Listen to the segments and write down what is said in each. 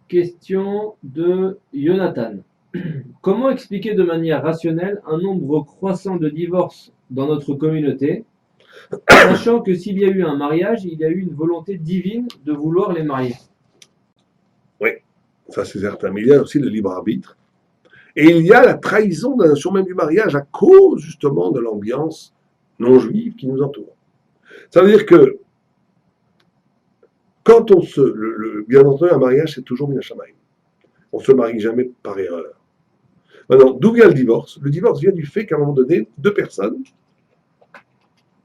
Question de Jonathan. Comment expliquer de manière rationnelle un nombre croissant de divorces dans notre communauté, sachant que s'il y a eu un mariage, il y a eu une volonté divine de vouloir les marier? Oui, ça c'est certain. Mais il y a aussi le libre arbitre. Et il y a la trahison de la notion même du mariage à cause justement de l'ambiance non juive qui nous entoure. Ça veut dire que quand on se. Bien entendu, un mariage, c'est toujours bien chamaï. On ne se marie jamais par erreur. Maintenant, d'où vient le divorce? Le divorce vient du fait qu'à un moment donné, deux personnes,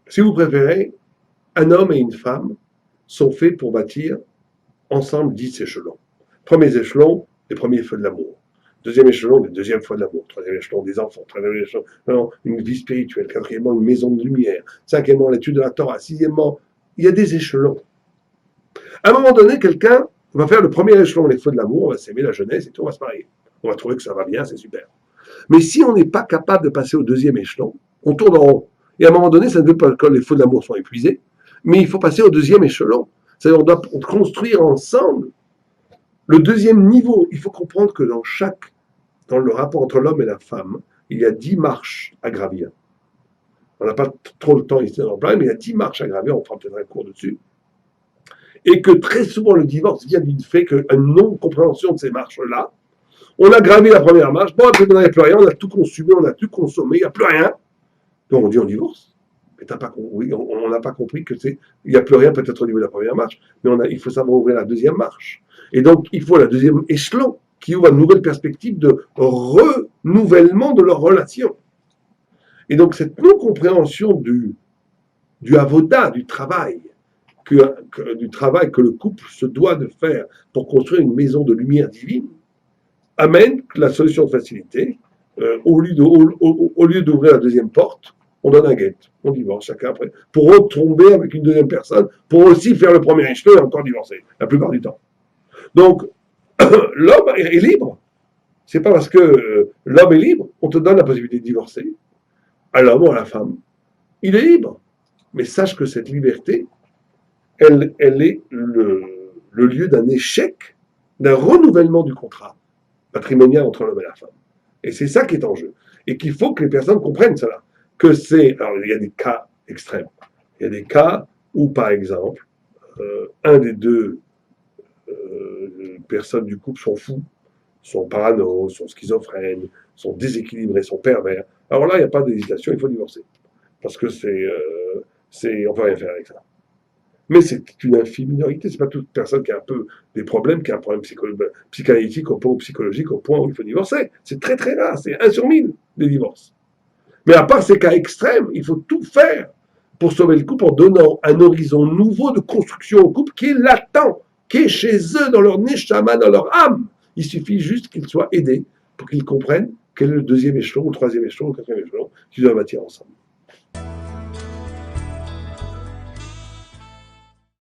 si vous préférez, un homme et une femme sont faits pour bâtir ensemble 10 échelons. Premier échelon, les premiers feux de l'amour. Deuxième échelon, les deuxièmes feux de l'amour. Troisième échelon, des enfants. Troisième échelon, non, une vie spirituelle. Quatrièmement, une maison de lumière. Cinquièmement, l'étude de la Torah. Sixièmement, il y a des échelons. À un moment donné, quelqu'un va faire le premier échelon, les feux de l'amour, on va s'aimer la jeunesse et tout, on va se marier. On va trouver que ça va bien, c'est super. Mais si on n'est pas capable de passer au deuxième échelon, on tourne en rond. Et à un moment donné, ça ne veut pas que les feux de l'amour soient épuisés, mais il faut passer au deuxième échelon. C'est-à-dire qu'on doit construire ensemble le deuxième niveau. Il faut comprendre que dans le rapport entre l'homme et la femme, il y a 10 marches à gravir. On n'a pas trop le temps ici dans le plan, mais il y a 10 marches à gravir, on fera peut-être un cours dessus. Et que très souvent le divorce vient du fait qu'une non-compréhension de ces marches-là, on a gravé la première marche, bon, après, on n'a plus rien, on a tout consumé, on a tout consommé, il n'y a plus rien. Donc on dit on divorce. Mais oui, on n'a pas compris que il n'y a plus rien peut-être au niveau de la première marche, mais il faut savoir ouvrir la deuxième marche. Et donc il faut la deuxième échelon qui ouvre une nouvelle perspective de renouvellement de leur relation. Et donc cette non-compréhension du avoda, du travail, du travail que le couple se doit de faire pour construire une maison de lumière divine, amène la solution de facilité. Au lieu d'ouvrir la deuxième porte, on donne un guet, on divorce chacun après, pour retomber avec une deuxième personne, pour aussi faire le premier échelon et encore divorcer, la plupart du temps. Donc, l'homme est libre. C'est pas parce que l'homme est libre, on te donne la possibilité de divorcer, à l'homme ou à la femme. Il est libre. Mais sache que cette liberté, elle est le lieu d'un échec, d'un renouvellement du contrat matrimonial entre l'homme et la femme. Et c'est ça qui est en jeu. Et qu'il faut que les personnes comprennent cela. Alors il y a des cas extrêmes. Il y a des cas où, par exemple, un des deux personnes du couple sont fous, sont parano, sont schizophrènes, sont déséquilibrés, sont pervers. Alors là, il n'y a pas d'hésitation, il faut divorcer. Parce que on peut rien faire avec ça. Mais c'est une infime minorité. C'est pas toute personne qui a un peu des problèmes, qui a un problème psychanalytique ou psychologique au point où il faut divorcer. C'est très très rare. C'est 1 sur 1000 des divorces. Mais à part ces cas extrêmes, il faut tout faire pour sauver le couple en donnant un horizon nouveau de construction au couple qui est latent, qui est chez eux, dans leur neshama, dans leur âme. Il suffit juste qu'ils soient aidés pour qu'ils comprennent quel est le deuxième échelon, ou le troisième échelon, ou le quatrième échelon qu'ils doivent bâtir ensemble.